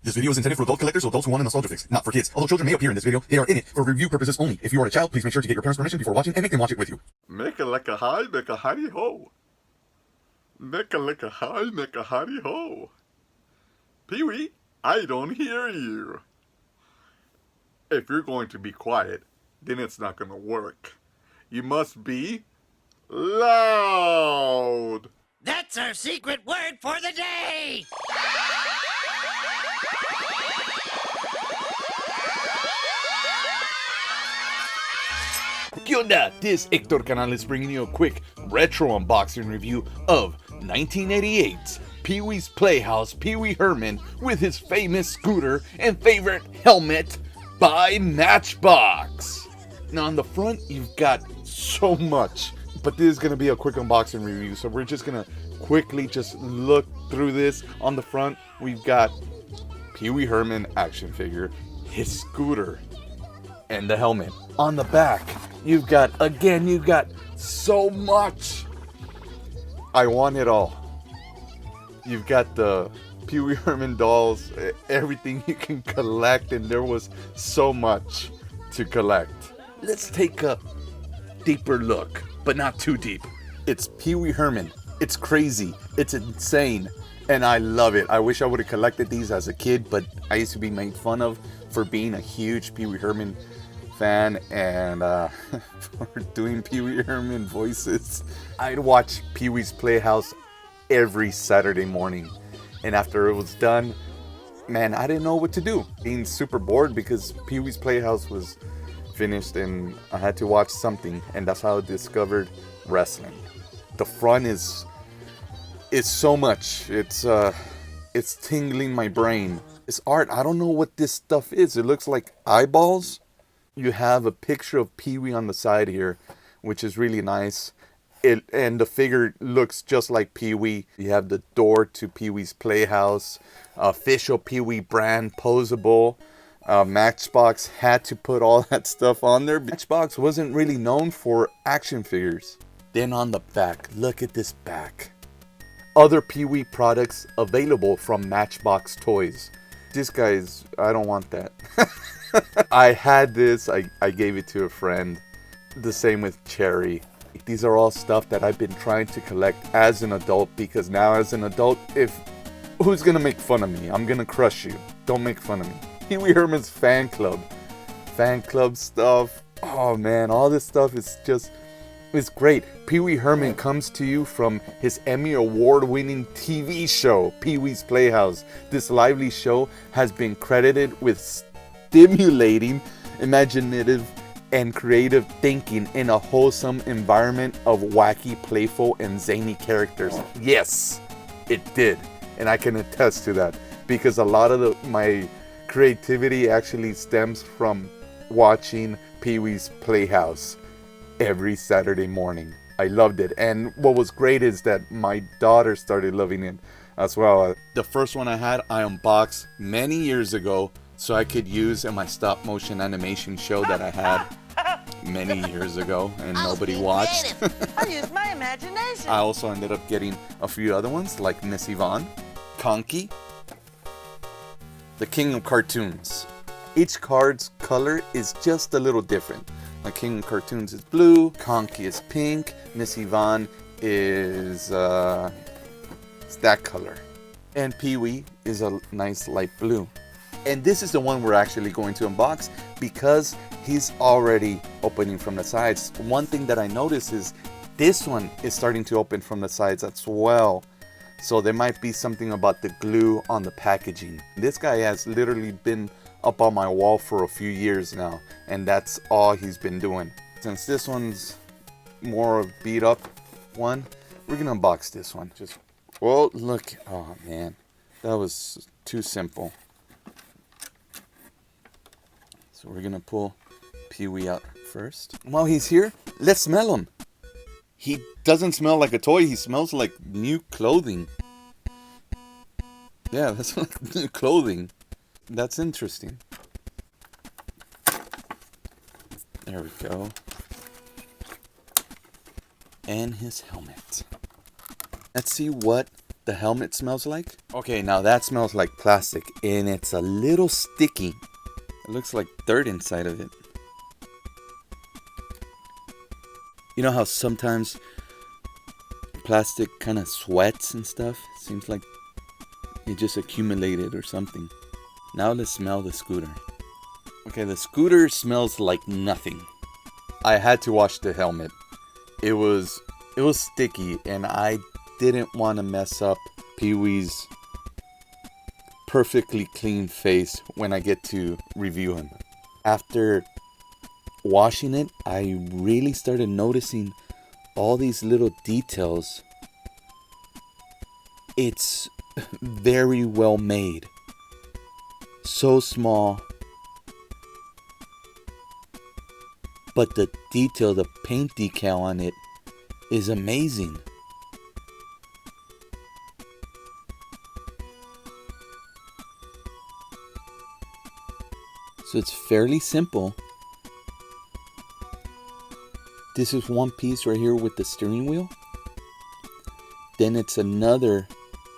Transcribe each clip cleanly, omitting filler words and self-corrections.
This video is intended for adult collectors, so adults who want a nostalgia fix, not for kids. Although children may appear in this video, they are in it for review purposes only. If you are a child, please make sure to get your parents' permission before watching and make them watch it with you. Make a like a hi, make a hidey ho. Make a like a hi, make a hidey ho. Pee-wee, I don't hear you. If you're going to be quiet, then it's not going to work. You must be loud. That's our secret word for the day! ¿Qué onda? This Hector Canales bringing you a quick retro unboxing review of 1988's Pee-wee's Playhouse Pee-wee Herman with his famous scooter and favorite helmet by Matchbox. Now on the front you've got so much, but this is going to be a quick unboxing review, so we're just going to quickly just look through this. On the front we've got Pee-wee Herman action figure, his scooter, and the helmet. On the back you've got so much. I want it all. You've got the Pee-wee Herman dolls, everything you can collect, and there was so much to collect. Let's take a deeper look, but not too deep. It's Pee-wee Herman. It's crazy. It's insane. And I love it. I wish I would have collected these as a kid, but I used to be made fun of for being a huge Pee-wee Herman fan and for doing Pee-wee Herman voices. I'd watch Pee-wee's Playhouse every Saturday morning, and after it was done, man, I didn't know what to do. Being super bored because Pee-wee's Playhouse was finished and I had to watch something, and that's how I discovered wrestling. The front is so much. It's tingling my brain. It's art. I don't know what this stuff is. It looks like eyeballs. You have a picture of Pee-wee on the side here, which is really nice. And the figure looks just like Pee-wee. You have the door to Pee-wee's Playhouse, official Pee-wee brand, posable. Matchbox had to put all that stuff on there. Matchbox wasn't really known for action figures. Then on the back, look at this back. Other Pee-wee products available from Matchbox Toys. This guy's, I don't want that. I had this, I gave it to a friend. The same with Cherry. These are all stuff that I've been trying to collect as an adult, because now as an adult, who's gonna make fun of me? I'm gonna crush you. Don't make fun of me. Pee-wee Herman's fan club stuff. Oh man, all this stuff is just, it's great. Pee-wee Herman comes to you from his Emmy award-winning TV show, Pee-wee's Playhouse. This lively show has been credited with stimulating, imaginative, and creative thinking in a wholesome environment of wacky, playful, and zany characters. Yes, it did. And I can attest to that, because a lot of my creativity actually stems from watching Pee-wee's Playhouse every Saturday morning. I loved it. And what was great is that my daughter started loving it as well. The first one I had, I unboxed many years ago, so I could use in my stop motion animation show that I had many years ago and nobody watched. I used my imagination. I also ended up getting a few other ones like Miss Yvonne, Conky, the King of Cartoons. Each card's color is just a little different. My King of Cartoons is blue, Conky is pink, Miss Yvonne is that color, and Pee-wee is a nice light blue. And this is the one we're actually going to unbox because he's already opening from the sides. One thing that I noticed is this one is starting to open from the sides as well. So there might be something about the glue on the packaging. This guy has literally been up on my wall for a few years now, and that's all he's been doing. Since this one's more of a beat up one, we're gonna unbox this one. Well, look, oh man, that was too simple. So we're gonna pull Pee-wee out first. While he's here, let's smell him. He doesn't smell like a toy, he smells like new clothing. Yeah, that's like new clothing. That's interesting. There we go. And his helmet. Let's see what the helmet smells like? Okay, now that smells like plastic, and it's a little sticky. It looks like dirt inside of it. You know how sometimes plastic kind of sweats and stuff? Seems like it just accumulated or something. Now let's smell the scooter. Okay, the scooter smells like nothing. I had to wash the helmet. It was sticky, and I didn't want to mess up Pee-wee's perfectly clean face when I get to review him. After washing it, I really started noticing all these little details. It's very well made. So small. But the detail, the paint decal on it is amazing. So it's fairly simple. This is one piece right here with the steering wheel. Then it's another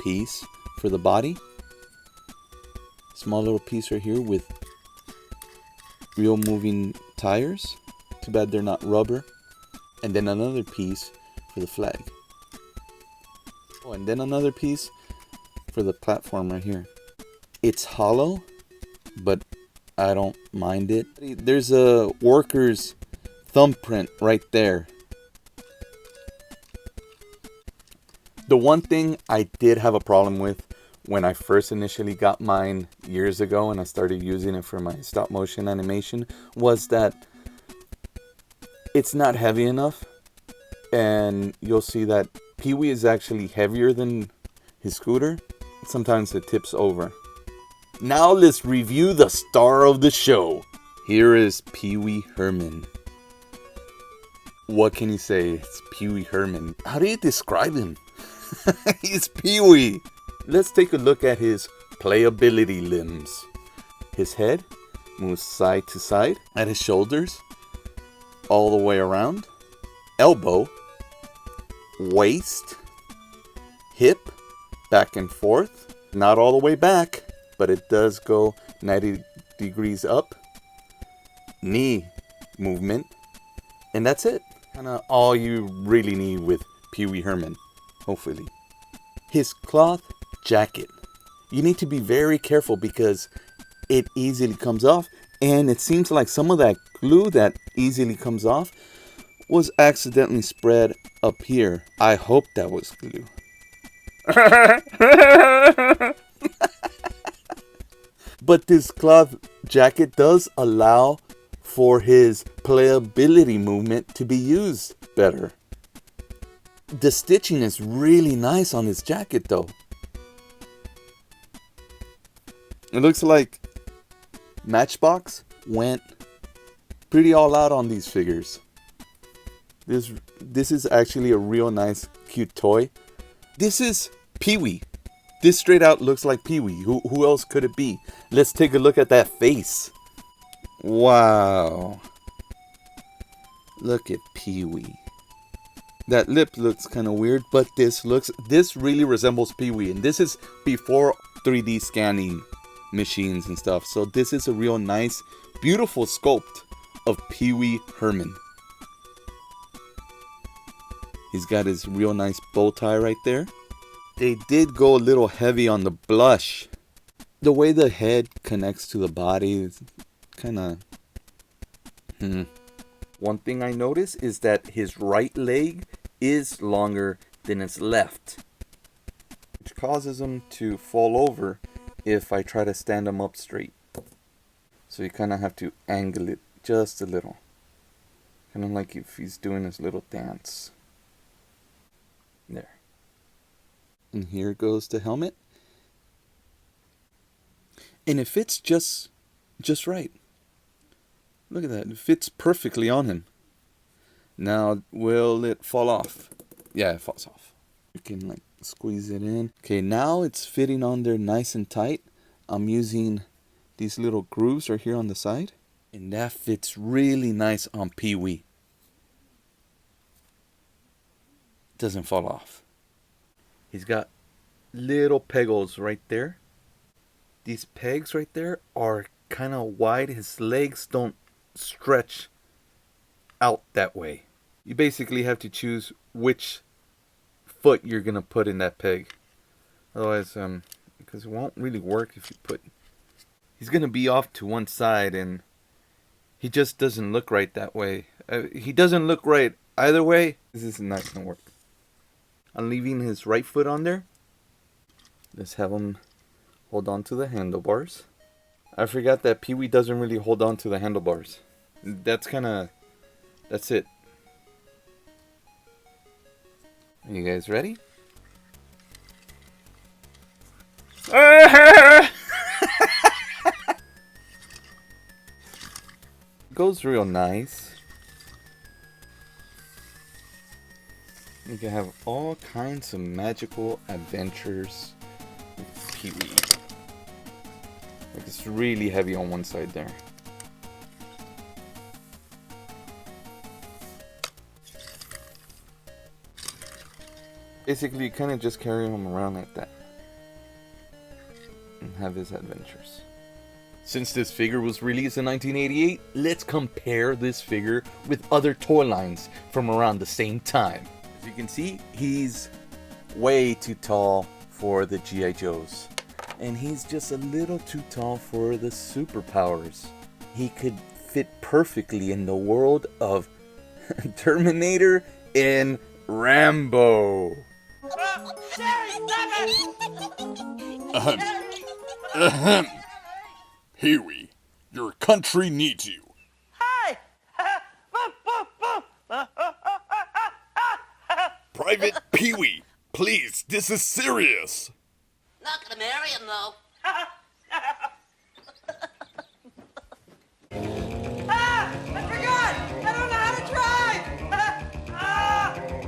piece for the body. Small little piece right here with real moving tires. Too bad they're not rubber. And then another piece for the flag. Oh, and then another piece for the platform right here. It's hollow, but I don't mind it. There's a worker's thumbprint right there. The one thing I did have a problem with when I first initially got mine years ago and I started using it for my stop motion animation was that it's not heavy enough. And you'll see that Pee-wee is actually heavier than his scooter. Sometimes it tips over. Now let's review the star of the show. Here is Pee-wee Herman. What can you say? It's Pee-wee Herman. How do you describe him? He's Pee-wee. Let's take a look at his playability limbs. His head moves side to side at his shoulders, all the way around, elbow, waist, hip, back and forth. Not all the way back, but it does go 90 degrees up. Knee movement. And that's it. Kind of all you really need with Pee-wee Herman, hopefully. His cloth jacket. You need to be very careful because it easily comes off. And it seems like some of that glue that easily comes off was accidentally spread up here. I hope that was glue. But this cloth jacket does allow for his playability movement to be used better. The stitching is really nice on his jacket though. It looks like Matchbox went pretty all out on these figures. This is actually a real nice cute toy. This is Pee-wee. This straight out looks like Pee-wee. Who else could it be? Let's take a look at that face. Wow. Look at Pee-wee. That lip looks kind of weird, but this really resembles Pee-wee. And this is before 3D scanning machines and stuff. So this is a real nice, beautiful sculpt of Pee-wee Herman. He's got his real nice bow tie right there. They did go a little heavy on the blush. The way the head connects to the body is kind of... One thing I noticed is that his right leg is longer than his left, which causes him to fall over if I try to stand him up straight. So you kind of have to angle it just a little. Kind of like if he's doing his little dance. There. And here goes the helmet. And it fits just right. Look at that. It fits perfectly on him. Now, will it fall off? Yeah, it falls off. You can like squeeze it in. Okay, now it's fitting on there nice and tight. I'm using these little grooves right here on the side. And that fits really nice on Pee-wee. Doesn't fall off. He's got little pegos right there. These pegs right there are kind of wide. His legs don't stretch out that way. You basically have to choose which foot you're gonna put in that peg. Otherwise, because it won't really work if you put... He's gonna be off to one side, and he just doesn't look right that way. He doesn't look right either way. This is not gonna work. I'm leaving his right foot on there. Let's have him hold on to the handlebars. I forgot that Pee-wee doesn't really hold on to the handlebars. That's it. Are you guys ready? Goes real nice. You can have all kinds of magical adventures with Pee-wee. Like, it's really heavy on one side there. Basically, you kind of just carry him around like that and have his adventures. Since this figure was released in 1988, let's compare this figure with other toy lines from around the same time. As you can see, he's way too tall for the G.I. Joes. And he's just a little too tall for the superpowers. He could fit perfectly in the world of Terminator and Rambo. Pee-wee, your country needs you. Hi! Private Pee-wee, please, this is serious. Not gonna marry him, though. I forgot! I don't know how to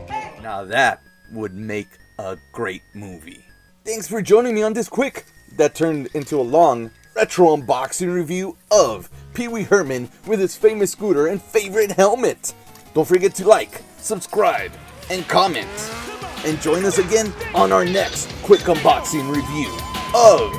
drive! Now that would make a great movie. Thanks for joining me on this quick, that turned into a long, retro unboxing review of Pee-wee Herman with his famous scooter and favorite helmet. Don't forget to like, subscribe, and comment. And join us again on our next quick unboxing review of...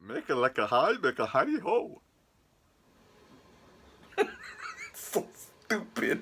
Make it like a high, make a hidey ho. So stupid.